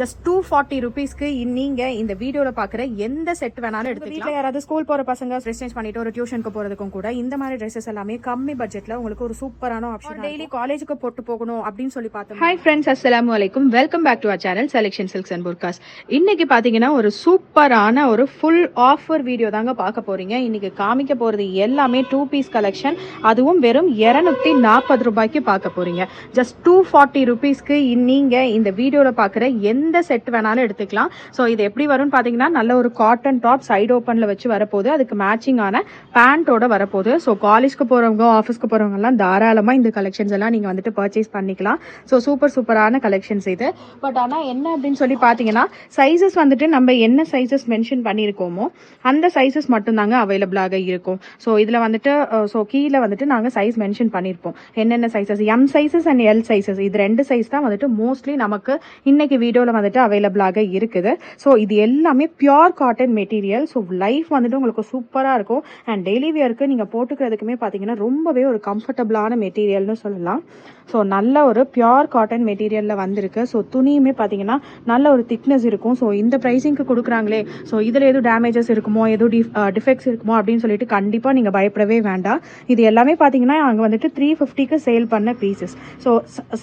Just 240 rupeesக்கு நீங்க இந்த வீடியோல பாக்குற எந்த செட் வேணாலும் எடுத்துக்கலாம். வீட்ல யாராவது ஸ்கூல் போற பசங்க ட்ரெஸ் சேஞ்ச் பண்ணிட்டு ஒரு டியூஷனுக்கு போறதுக்கும் கூட இந்த மாதிரி ட்ரெஸ்ஸஸ் எல்லாமே கம்மி பட்ஜெட்ல உங்களுக்கு ஒரு சூப்பரான ஆப்ஷன். டெய்லி காலேஜுக்கு போட்டு போகணும் அப்படின்னு சொல்லி பார்த்தோம். ஹாய் ஃப்ரெண்ட்ஸ், அஸ்ஸலாமு அலைக்கும். Welcome back to our channel Selection Silks and Burqas. இன்னைக்கு பாத்தீங்கன்னா ஒரு சூப்பரான ஒரு ஃபுல் ஆஃபர் வீடியோ தாங்க பார்க்க போறீங்க. இன்னைக்கு காமிக்க போறது எல்லாமே 2 பீஸ் கலெக்ஷன், அதுவும் வெறும் 240 ரூபாய்க்கு பார்க்க போறீங்க. ஜஸ்ட் 240 rupeesக்கு நீங்க இந்த வீடியோல பாக்குற எந்த செட் வேணாலும் எடுத்துக்கலாம். ஸோ இது எப்படி வரும்னு பாத்தீங்கன்னா நல்ல ஒரு காட்டன் டாப் சைடு ஓப்பன்ல வச்சு வரப்போகுது, அதுக்கு மேட்சிங்கான பேண்டோட வரப்போகுது. ஸோ காலேஜ்க்கு போறவங்க ஆஃபீஸ்க்கு போறவங்க எல்லாம் தாராளமா இந்த கலெக்ஷன்ஸ் எல்லாம் நீங்க வந்துட்டு பர்ச்சேஸ் பண்ணிக்கலாம். ஸோ சூப்பரான கலெக்ஷன்ஸ் இது. பட் ஆனா என்ன அப்படின்னு சொல்லி பாத்தீங்கன்னா சைசஸ் வந்துட்டு நம்ம என்ன சைசஸ் மென்ஷன் பண்ணியிருக்கோமோ அந்த சைசஸ் மட்டும் தாங்க அவைலபிளாக இருக்கும். ஸோ இதுல வந்துட்டு கீழே வந்துட்டு நாங்க சைஸ் மென்ஷன் பண்ணியிருப்போம். என்னென்ன sizes, M sizes and L sizes, இது 2 சைஸ் தான் வந்துட்டு மோஸ்ட்லி நமக்கு இன்னைக்கு வீடியோல வந்துட்டு அவைலபிளாக இருக்குது. ஸோ இது எல்லாமே pure cotton material. So life வந்துட்டு உங்களுக்கு சூப்பராக இருக்கும். அண்ட் டெய்லி வியருக்கு நீங்கள் போட்டுக்கிறதுக்குமே பார்த்தீங்கன்னா ரொம்பவே ஒரு கம்ஃபர்டபுளான மெட்டீரியல்னு சொல்லலாம். ஸோ நல்ல ஒரு பியோர் காட்டன் மெட்டீரியலில் வந்திருக்கு. ஸோ துணியுமே பார்த்தீங்கன்னா நல்ல ஒரு திக்னஸ் இருக்கும். ஸோ இந்த ப்ரைஸிங்க்கு கொடுக்குறாங்களே, ஸோ இதில் எதுவும் டேமேஜஸ் இருக்குமோ, எதுவும் டிஃபெக்ட்ஸ் இருக்குமோ அப்படின்னு சொல்லிட்டு கண்டிப்பாக நீங்கள் பயப்படவே வேண்டாம். இது எல்லாமே பார்த்தீங்கன்னா அங்கே வந்துட்டு 350க்கு சேல் பண்ண பீசஸ். ஸோ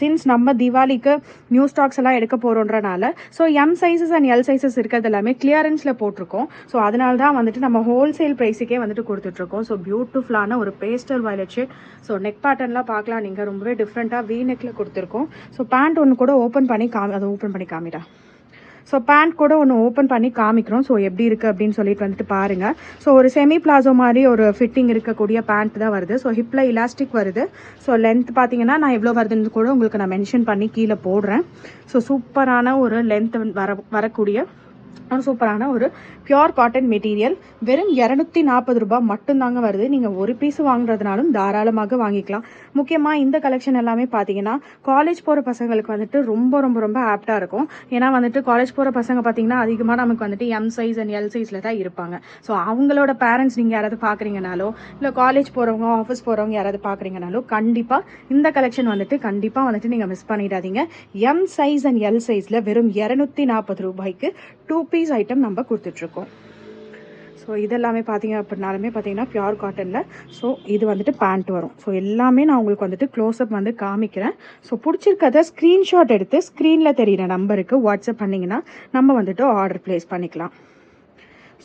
சின்ஸ் நம்ம தீபாவளிக்கு நியூ ஸ்டாக்ஸ் எல்லாம் எடுக்க போகிறோன்றனால so M sizes and L sizes இருக்கிறது எல்லாமே கிளியரன்ஸில் போட்டிருக்கோம். ஸோ அதனால தான் வந்துட்டு நம்ம ஹோல்சேல் ப்ரைஸுக்கே வந்துட்டு கொடுத்துட்ருக்கோம். ஸோ பியூட்டிஃபுல்லான ஒரு pastel violet shade. So neck பேட்டர்ன்லாம் பார்க்கலாம் நீங்கள், ரொம்பவே டிஃப்ரெண்ட்டாக வி நெக்கில் கொடுத்துருக்கோம். ஸோ பேண்ட் ஒன்று கூட ஓப்பன் பண்ணி அதை ஓப்பன் பண்ணி காமிடா. ஸோ பேண்ட் கூட ஒன்று ஓப்பன் பண்ணி காமிக்கிறோம். ஸோ எப்படி இருக்குது அப்படின்னு சொல்லிட்டு வந்துட்டு பாருங்கள். ஸோ ஒரு செமி பிளாசோ மாதிரி ஒரு ஃபிட்டிங் இருக்கக்கூடிய பேண்ட் தான் வருது. ஸோ ஹிப்பில் இலாஸ்டிக் வருது. ஸோ லென்த் பார்த்தீங்கன்னா நான் எவ்வளோ வருதுன்னு கூட உங்களுக்கு நான் மென்ஷன் பண்ணி கீழே போடுறேன். ஸோ சூப்பரான ஒரு லென்த் வரக்கூடிய சூப்பரான ஒரு பியோர் காட்டன் மெட்டீரியல். வெறும் 240 ரூபாய் மட்டும்தாங்க வருது. நீங்கள் ஒரு பீஸ் வாங்குறதுனாலும் தாராளமாக வாங்கிக்கலாம். முக்கியமாக இந்த கலெக்ஷன் எல்லாமே பார்த்தீங்கன்னா காலேஜ் போகிற பசங்களுக்கு வந்துட்டு ரொம்ப ஆப்டாக இருக்கும். ஏன்னா வந்துட்டு காலேஜ் போகிற பசங்க பார்த்தீங்கன்னா அதிகமாக நமக்கு வந்துட்டு எம் சைஸ் அண்ட் எல் சைஸில் தான் இருப்பாங்க. ஸோ அவங்களோட பேரண்ட்ஸ் நீங்கள் யாராவது பார்க்குறீங்கனாலோ இல்லை காலேஜ் போகிறவங்க ஆஃபீஸ் போகிறவங்க யாராவது பார்க்குறீங்கனாலோ கண்டிப்பாக இந்த கலெக்ஷன் வந்துட்டு கண்டிப்பாக வந்துட்டு நீங்கள் மிஸ் பண்ணிடாதீங்க. எம் சைஸ் அண்ட் எல் சைஸில் வெறும் 240 ரூபாய்க்கு 2 பீஸ் ஐட்டம் நம்ம கொடுத்துட்ருக்கோம். ஸோ இதெல்லாமே பார்த்தீங்க அப்படின்னாலுமே பார்த்தீங்கன்னா பியோர் காட்டனில். ஸோ இது வந்துட்டு பேண்ட் வரும். ஸோ எல்லாமே நான் உங்களுக்கு வந்துட்டு க்ளோஸ்அப் வந்து காமிக்கிறேன். ஸோ பிடிச்சிருக்கதை ஸ்க்ரீன்ஷாட் எடுத்து ஸ்க்ரீனில் தெரிகிற நம்பருக்கு வாட்ஸ்அப் பண்ணிங்கன்னா நம்ம வந்துட்டு ஆர்டர் ப்ளேஸ் பண்ணிக்கலாம்.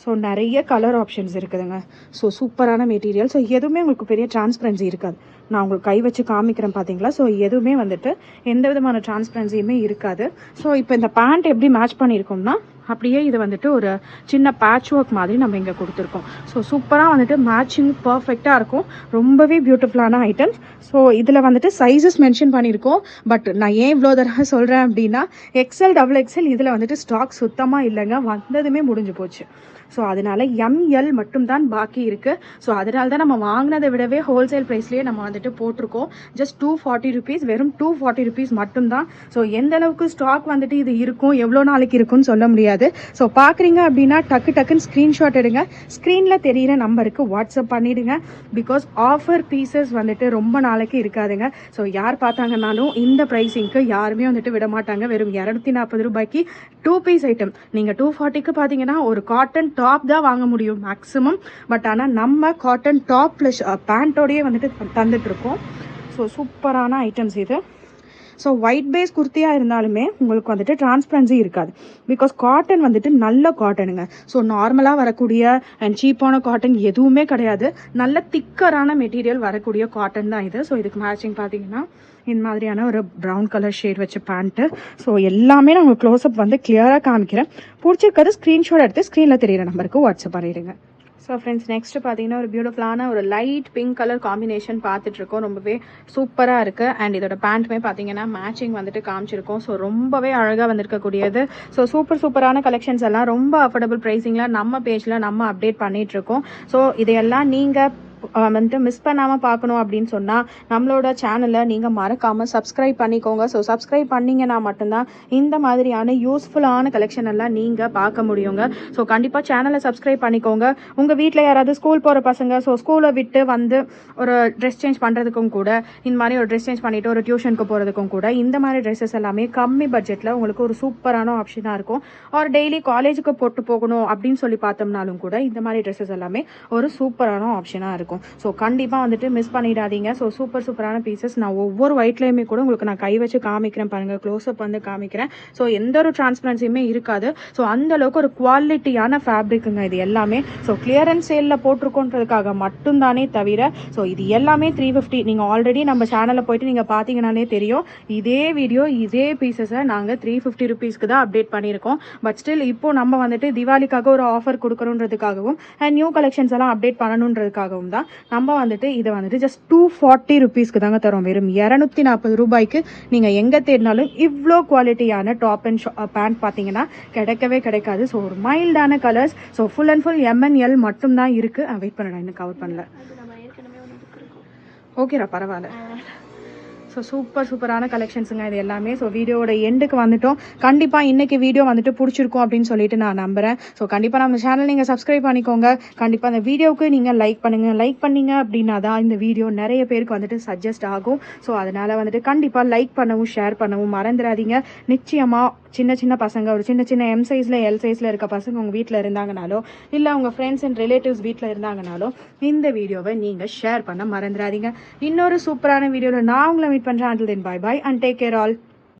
ஸோ நிறைய கலர் ஆப்ஷன்ஸ் இருக்குதுங்க. ஸோ சூப்பரான மெட்டீரியல். ஸோ எதுவுமே உங்களுக்கு பெரிய டிரான்ஸ்பரன்சி இருக்காது. நான் உங்களுக்கு கை வச்சு காமிக்கிறேன் பார்த்தீங்களா. ஸோ எதுவுமே வந்துட்டு எந்த விதமான டிரான்ஸ்பரன்சியுமே இருக்காது. ஸோ இப்போ இந்த பேண்ட் எப்படி மேட்ச் பண்ணியிருக்கோம்னா அப்படியே இது வந்துட்டு ஒரு சின்ன பேட்ச் ஒர்க் மாதிரி நம்ம இங்கே கொடுத்துருக்கோம். ஸோ சூப்பராக வந்துட்டு மேட்சிங் பர்ஃபெக்டாக இருக்கும். ரொம்பவே பியூட்டிஃபுல்லான ஐட்டம்ஸ். ஸோ இதில் வந்துட்டு சைஸஸ் மென்ஷன் பண்ணியிருக்கோம். பட் நான் ஏன் இவ்வளோ தடவை சொல்கிறேன் அப்படின்னா XL XXL இதில் வந்துட்டு ஸ்டாக் சுத்தமாக இல்லைங்க, வந்ததுமே முடிஞ்சு போச்சு. ஸோ அதனால ML மட்டும்தான் பாக்கி இருக்குது. ஸோ அதனால தான் நம்ம வாங்கினதை விடவே ஹோல்சேல் ப்ரைஸ்லேயே நம்ம வந்துட்டு போட்டிருக்கோம். ஜஸ்ட் 240 rupees, வெறும் 240 rupees மட்டும்தான். ஸோ எந்த அளவுக்கு ஸ்டாக் வந்துட்டு இது இருக்கும், எவ்வளோ நாளைக்கு இருக்குன்னு சொல்ல முடியாது. ஸோ பார்க்குறீங்க அப்படின்னா டக்குன்னு ஸ்க்ரீன்ஷாட் எடுங்க, ஸ்க்ரீனில் தெரிகிற நம்பருக்கு வாட்ஸ்அப் பண்ணிவிடுங்க. பிகாஸ் ஆஃபர் பீசஸ் வந்துட்டு ரொம்ப நாளைக்கு இருக்காதுங்க. ஸோ யார் பார்த்தாங்கன்னாலும் இந்த ப்ரைஸிங்க்கு யாருமே வந்துட்டு விட மாட்டாங்க. வெறும் 240 ரூபாய்க்கு 2 பீஸ் ஐட்டம். நீங்கள் 240க்கு பார்த்தீங்கன்னா ஒரு காட்டன் டாப் தான் வாங்க முடியும் மேக்ஸிமம். பட் ஆனால் நம்ம காட்டன் டாப் ப்ளஸ் பேண்ட்டோடையே வந்துட்டு தந்துட்டுருக்கோம். ஸோ சூப்பரான ஐட்டம்ஸ் இது. ஸோ ஒயிட் பேஸ் குர்த்தியாக இருந்தாலுமே உங்களுக்கு வந்துட்டு டிரான்ஸ்பரன்சி இருக்காது. பிகாஸ் காட்டன் வந்துட்டு நல்ல காட்டனுங்க. ஸோ நார்மலாக வரக்கூடிய அண்ட் சீப்பான காட்டன் எதுவுமே கிடையாது. நல்ல திக்கரான மெட்டீரியல் வரக்கூடிய காட்டன் தான் இது. ஸோ இதுக்கு மேட்சிங் பார்த்தீங்கன்னா இந்த மாதிரியான ஒரு ப்ரௌன் கலர் ஷேட் வச்ச பேண்ட்டு. ஸோ எல்லாமே நான் உங்களுக்கு க்ளோஸ்அப் வந்து கிளியராக காமிக்கிறேன். பிடிச்சிருக்கிறது ஸ்க்ரீன்ஷாட் எடுத்து ஸ்க்ரீனில் தெரியிற நம்பருக்கு வாட்ஸ்அப் பண்ணிடுங்க. ஸோ ஃப்ரெண்ட்ஸ் நெக்ஸ்ட் பார்த்தீங்கன்னா ஒரு பியூட்டிஃபுல்லான ஒரு லைட் பிங்க் கலர் காம்பினேஷன் பார்த்துட்ருக்கோம். ரொம்பவே சூப்பராக இருக்குது. அண்ட் இதோட பேண்ட்டுமே பார்த்தீங்கன்னா மேட்சிங் வந்துட்டு காமிச்சிருக்கோம். ஸோ ரொம்பவே அழகாக வந்திருக்கக்கூடியது. ஸோ சூப்பரான கலெக்ஷன்ஸ் எல்லாம் ரொம்ப அஃபோர்டபுள் ப்ரைஸிங்கில் நம்ம பேஜில் நம்ம அப்டேட் பண்ணிகிட்ருக்கோம். ஸோ இதையெல்லாம் நீங்கள் வந்துட்டு மிஸ் பண்ணாமல் பார்க்கணும் அப்படின்னு சொன்னால் நம்மளோட சேனலை நீங்கள் மறக்காமல் சப்ஸ்கிரைப் பண்ணிக்கோங்க. ஸோ சப்ஸ்கிரைப் பண்ணிங்கன்னா மட்டும்தான் இந்த மாதிரியான யூஸ்ஃபுல்லான கலெக்ஷன் எல்லாம் நீங்கள் பார்க்க முடியுங்க. ஸோ கண்டிப்பாக சேனலை சப்ஸ்கிரைப் பண்ணிக்கோங்க. உங்கள் வீட்டில் யாராவது ஸ்கூல் போகிற பசங்க ஸோ ஸ்கூலை விட்டு வந்து ஒரு ட்ரெஸ் சேஞ்ச் பண்ணுறதுக்கும் கூட இந்த மாதிரி ஒரு ட்ரெஸ் சேஞ்ச் பண்ணிவிட்டு ஒரு டியூஷனுக்கு போகிறதுக்கும் கூட இந்த மாதிரி ட்ரெஸ்ஸஸ் எல்லாமே கம்மி பட்ஜெட்டில் உங்களுக்கு ஒரு சூப்பரான ஆப்ஷனாக இருக்கும். ஒரு டெய்லி காலேஜுக்கு போட்டு போகணும் அப்படின்னு சொல்லி பார்த்தோம்னாலும் கூட இந்த மாதிரி ட்ரெஸ்ஸஸ் எல்லாமே ஒரு சூப்பரான ஆப்ஷனாக இருக்கும். ஸோ கண்டிப்பாக வந்துட்டு மிஸ் பண்ணிடாதீங்க. ஸோ சூப்பரான பீசஸ் நான் ஒவ்வொரு ஒயிட்லேயுமே கூட உங்களுக்கு நான் கை வச்சு காமிக்கிறேன் பாருங்கள், க்ளோஸ்அப் வந்து காமிக்கிறேன். ஸோ எந்த ஒரு டிரான்ஸ்பரன்சியுமே இருக்காது. ஸோ அந்த அளவுக்கு ஒரு குவாலிட்டியான ஃபேப்ரிக்குங்க இது எல்லாமே. ஸோ கிளியரன்ஸ் சேலில் போட்டிருக்கோன்றதுக்காக மட்டும்தானே தவிர ஸோ இது எல்லாமே 350. நீங்கள் ஆல்ரெடி நம்ம சேனலில் போயிட்டு நீங்கள் பார்த்தீங்கன்னாலே தெரியும். இதே வீடியோ இதே பீசஸை நாங்கள் 350 ருபீஸ்க்கு தான் அப்டேட் பண்ணியிருக்கோம். பட் ஸ்டில் இப்போ நம்ம வந்துட்டு திவாலிக்காக ஒரு ஆஃபர் கொடுக்கணுன்றதுக்காகவும் அண்ட் நியூ கலெக்ஷன்ஸ் எல்லாம் அப்டேட் பண்ணணுன்றதுக்காகவும் தான் நம்ம வந்துட்டு இதை வந்துட்டு ஜஸ்ட் 240 ருபீஸ்க்கு தாங்க தரோம். வெறும் 240 ரூபாய்க்கு நீங்கள் எங்கே தேடினாலும் இவ்வளோ குவாலிட்டியான டாப் அண்ட் பேண்ட் பார்த்தீங்கன்னா கிடைக்காது. ஸோ ஒரு மைல்டான colours. So full and full MNL மட்டும்தான் இருக்குது. வெயிட் பண்ணலாம், இன்னும் கவர் பண்ணல. ஓகேடா, பரவாயில்ல. ஸோ சூப்பரான கலெக்ஷன்ஸுங்க இது எல்லாமே. ஸோ வீடியோட எண்டுக்கு வந்துட்டோம். கண்டிப்பாக இன்றைக்கி வீடியோ வந்துட்டு பிடிச்சிருக்கும் அப்படின்னு சொல்லிட்டு நான் நம்புகிறேன். ஸோ கண்டிப்பாக நம்ம சேனல் நீங்கள் சப்ஸ்கிரைப் பண்ணிக்கோங்க. கண்டிப்பாக அந்த வீடியோவுக்கு நீங்கள் லைக் பண்ணுங்கள். லைக் பண்ணிங்க அப்படின்னா தான் இந்த வீடியோ நிறைய பேருக்கு வந்துட்டு சஜஸ்ட் ஆகும். ஸோ அதனால் வந்துட்டு கண்டிப்பாக லைக் பண்ணவும் ஷேர் பண்ணவும் மறந்துடாதீங்க. நிச்சயமாக சின்ன பசங்க ஒரு சின்ன M சைஸில் L சைஸில் இருக்க பசங்க உங்கள் வீட்டில் இருந்தாங்கனாலோ இல்லை உங்கள் ஃப்ரெண்ட்ஸ் அண்ட் ரிலேட்டிவ்ஸ் வீட்டில் இருந்தாங்கனாலோ இந்த வீடியோவை நீங்கள் ஷேர் பண்ண மறந்துடாதீங்க. இன்னொரு சூப்பரான வீடியோவில் நான் உங்களை மீட் பண்ணுறேன். Until then, bye and take care all.